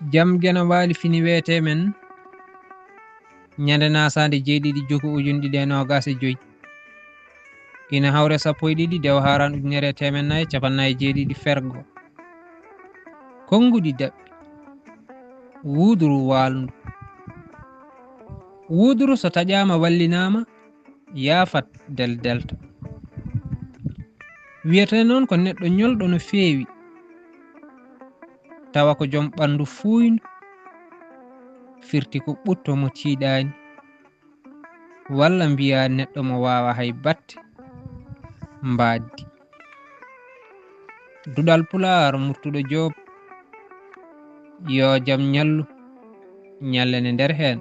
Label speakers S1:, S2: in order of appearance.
S1: jam gena waali fini weete men ñande Naasaande jeeɗiɗi Juko ujune ɗiɗi e nogas e joyi ina hawre 12 dew haran ujunere temen nayyi capannayyi jeeɗiɗi fergo konnguɗi daɓɓi wuuduru walndu wuuduru so taƴama wallinama yaafat deldelta wiyete noon ko neɗɗo ñolɗo no feewi tawa ko joom ɓandu fuuynu firti ko ɓutto mo tiiɗani walla mbiya neɗɗo mo wawa hay batte mbaddi Duɗal Pulaar Murtuɗo Joob yo jam ñallu ñallene nder hen